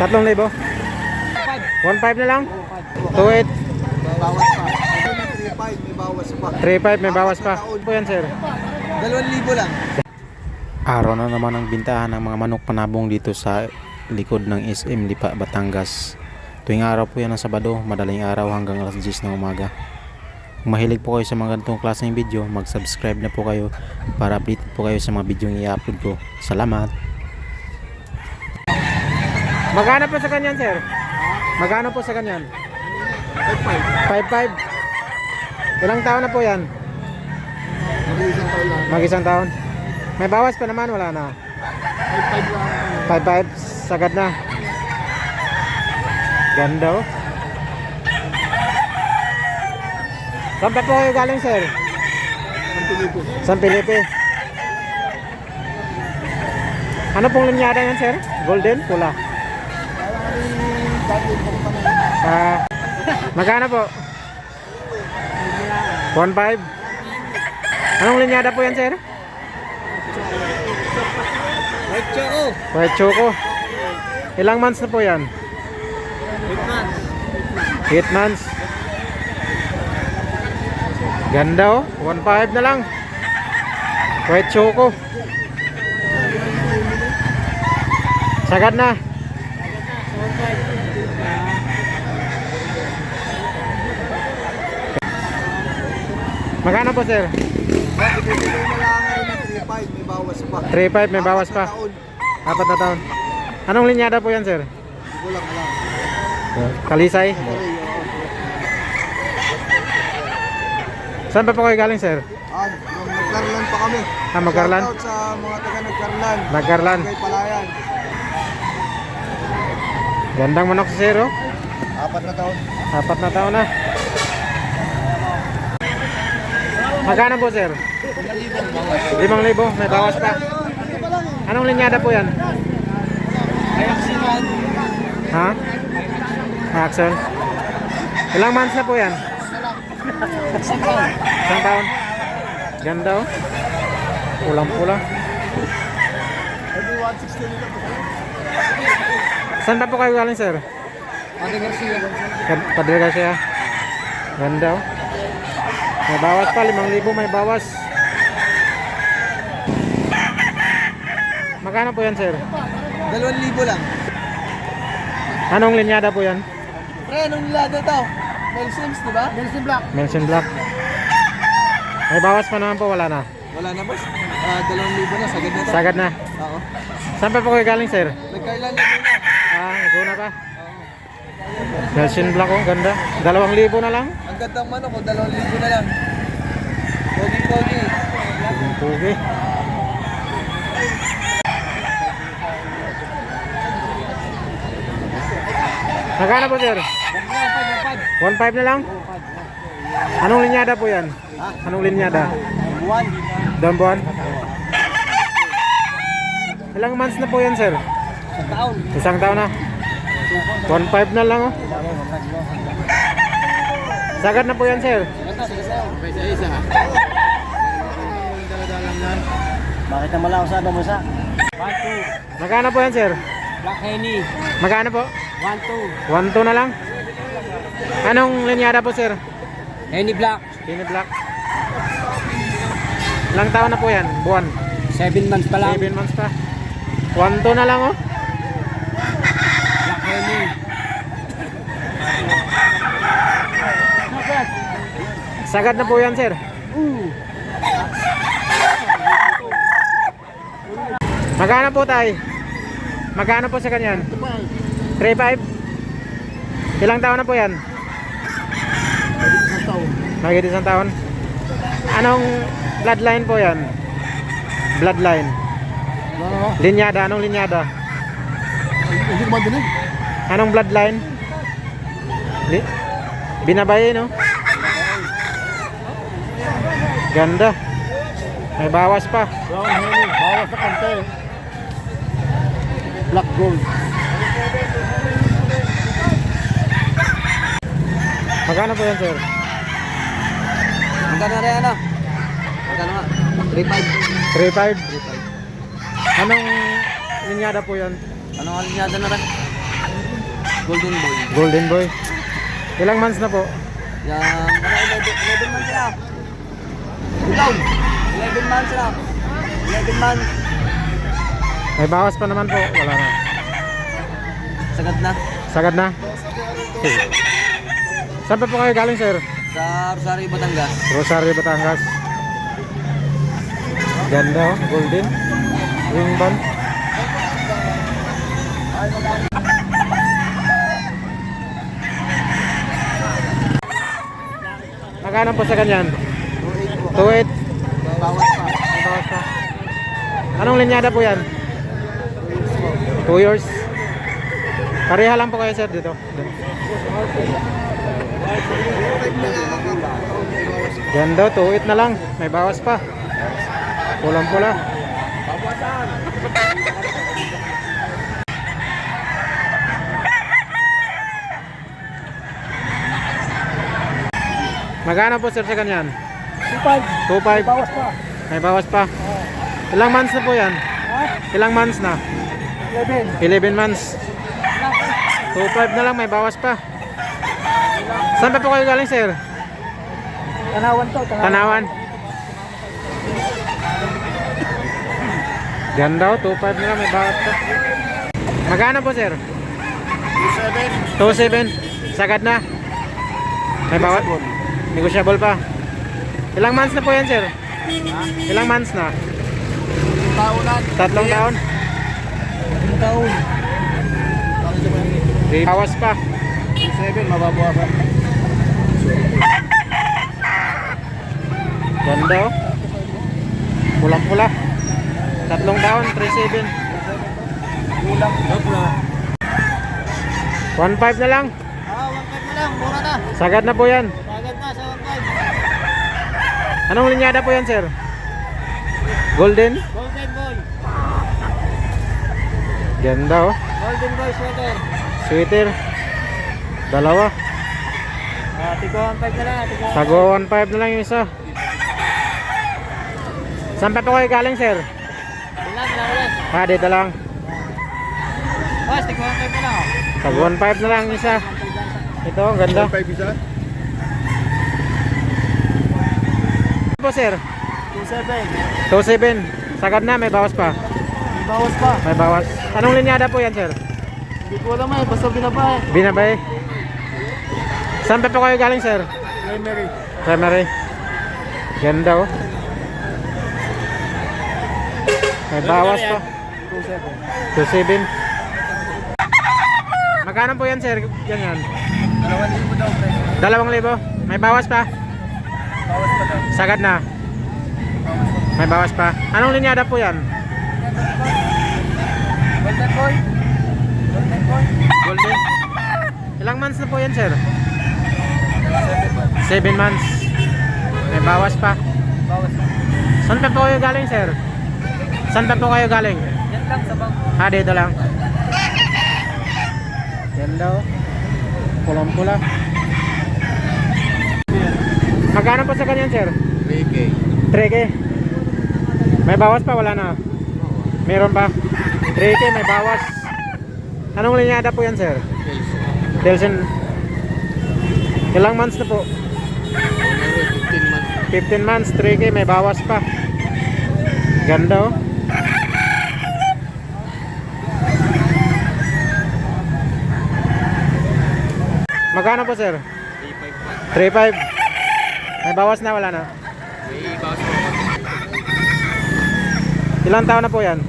3,000. 1,500 na lang? 2,800. Bawas pa. 3,500 may bawas pa. 3,500 may bawas pa. Po yan sir. 2,000 lang. Araw na naman ang bintahan ng mga manok panabong dito sa likod ng SM Lipa, Batangas. Tuwing araw po yan ng Sabado, madaling araw hanggang alas 10 ng umaga. Kung mahilig po kayo sa mga ganitong klaseng video, mag-subscribe na po kayo para update po kayo sa mga video yung i-upload ko. Salamat! Magkano po sa kanyan sir? Magkano po sa kanyan? 5,500. Ilang taon na po yan? Mag-isang taon lang. Mag-isang taon. May bawas pa naman, wala na. 5,500 sagad na. Ganda oh. Saan pa po kayo galing sir? San Felipe. Ano pong linyada yan sir? Golden? Pula? Magkano po? 1,500. Anong linyada po yan sir? White Choco. White Choco. Ilang months na po yan? 8 months. 8 months. Ganda oh. 1,500 na lang. White Choco. Sagad na. Magkano po sir? Bibili na lang ngayon ng 3,500 may bawas pa. 3,500 may bawas pa. 4 na taon. Anong linyada po yan sir? Kulang na lang. Kalisay. Saan pa po kayo galing sir? Nagkarlan pa kami. Magkarlan? Shoutout sa mga taga Nagkarlan. Nagkarlan. Kay Palayan. Gandang manok si sir oh. 4 na taon. 4 na taon na. Magkano po sir? 5,000 may bawas pa. Anong linyada po yan? Ha? Axel. Ilang months na po yan? Isang taon. Ganda oh. Pulang-pula. Saan pa po kayo galing sir? Padre Garcia. Ganda oh. May bawas pa, 5,000 may bawas. Magkano po yan sir? 2,000 lang. Anong linyada po yan? Pre, anong nilado to? Mel Sims, di ba? Mel Sims Black. Melson Black. May bawas pa naman po, wala na. Wala na boss. 2,000 na, sagad na to. Sagad na. Oo. Saan pa po kayo galing sir? Nagkailan na muna. Naguna pa. Melson Black oh, ganda. 2,000 na lang. Ang gandang manok ko, 2,000 na lang. Pogi-pogi. Pugi. Magkano po sir? 1,500 na lang? Anong linyada po yan? Anong linyada? Buwan. Dambuan? Ilang months na po yan sir? Sa taon. Isang taon na. 1,500 na lang oh. Sagad na po yan sir. Isa-isa. Bakit naman lang ako sa ano mo sa? 1-2. Magkano po yan sir? Black Henny. Magkano po? 1-2. 1,200 na lang. Anong linyada po sir? Henny Black. Kenny Black. Ilang taon na po yan? Buwan? 7 months pa lang. 7 months pa. 1,200 na lang oh. Black Henny. Sagad na po yan sir. Magkano po tayo? Magkano po sa kanyan? 3,500. Ilang taon na po yan? Mahigit isang taon. Anong bloodline po yan? Bloodline. Linyada, anong linyada? Hindi naman din eh. Anong bloodline? Binabae no? Ganda. May bawas pa. Brown Henny. Bawas na kante. Black Gold. Magkano po yan sir? Magkano rin ano? Magkano nga? 3,500. 3,500. Anong linyada po yan? Anong alinyada na rin? Golden Boy. Golden Boy. Ilang months na po? Yan, 11 months na. Ikaw, 11 months na. 11 months. May bawas pa naman po. Wala na. Sagad na. Sagad na? Okay. Saan pa po kayo galing, sir? Sa Rosario, Batangas. Rosario, Batangas. Ganda oh, golden. Ring band. Magkano po sa ganyan? 2.8. Bawas pa. May bawas pa. Anong linyada po yan? 2 years. Pareha lang po kayo, sir, dito. Ganda, 2.8 na lang. May bawas pa. Pulang-pula. Magkano po, sir, sa ganyan? 2.5. 2.5. Bawas pa. May bawas pa. Ilang months na po yan? Ha? Ilang months na? 11. 11 months. 2.5 na lang, may bawas pa. Saan pa po kayo galing, sir? Tanawan to. Tanawan. Ganda oh, 2.5 na lang, may bawas pa. Magkano po, sir? 2.7. Sagad na. May bawas. Negotiable pa. Ilang months na po yan, sir? Ilang months na? Taunan. 3 taon. Taon. May bawas pa. 7, mababawasan. Ganda oh. Pulang-pula. 3 taon, 3.7. Kulang. 1.5 na lang. 1.5 na lang. Mura na. Sagad na po yan. Sagad na sa 1.5. Anong linyada po yan, sir? Golden? Golden Boy. Ganda oh. Golden Boy sweater. Sweater. Dalawa. Tigo 1.5 na lang. Tago 1.5 na lang yung isa. Saan pa po kayo galing, sir? Ilan na ulit. Dito lang. Boss, tigo 1.5 na lang. Tago 1.5 na lang yung isa. Ito, ang ganda. 1.5 isa? Ano po, sir? 2.7. 2.7. Sagad na, may bawas pa. May bawas pa. May bawas. Anong linyada po yan, sir? Hindi ko alam eh. Basta binabay. Binabay. Saan pa po kayo galing, sir? Primary. Primary. Ganda oh. May bawas pa. 2.7. 2.7. Magkano po yan, sir? Yan. 2,000 daw, pre. 2,000. May bawas pa. Bawas pa daw. Sagad na. May bawas pa. Anong linyada po yan? Golden Boy. Golden Boy. Golden. Ilang months na po yan, sir? 7 months. May bawas pa. Bawas pa. Saan pa po kayo galing, sir? Saan pa po kayo galing? Yan lang sa bang. Dito lang. Ganda oh. Pulang-pula. Magkano po sa kanyan, sir? 3K. 3K. May bawas pa, wala na. Meron pa. 3K, may bawas. Anong linyada po yan, sir? Delson. Ilang months na po? 15 months, 3K, may bawas pa. Ganda oh. Magkano po, sir? 3.5. May bawas na, wala na. May bawas pa. Ilang taon na po yan?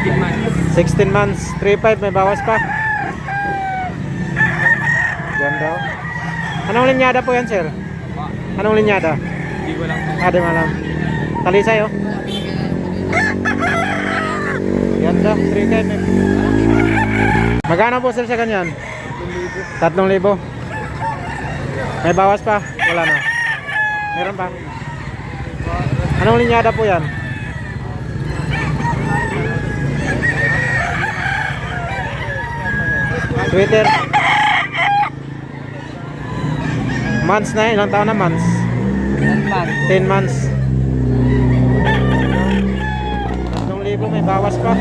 16 months. 16 months, 3.5, may bawas pa. Ganda oh. Anong linyada po yan, sir? Anong linyada? Hindi ko lang. Di malam. Talisay oh. Ganda, 3K. Magkano po, sir, sa ganyan? 3,000. May bawas pa? Wala na. Meron pa? Anong linyada po yan? Twitter. Months na, ilang taon na months? 10 months. 3,000, may bawas pa.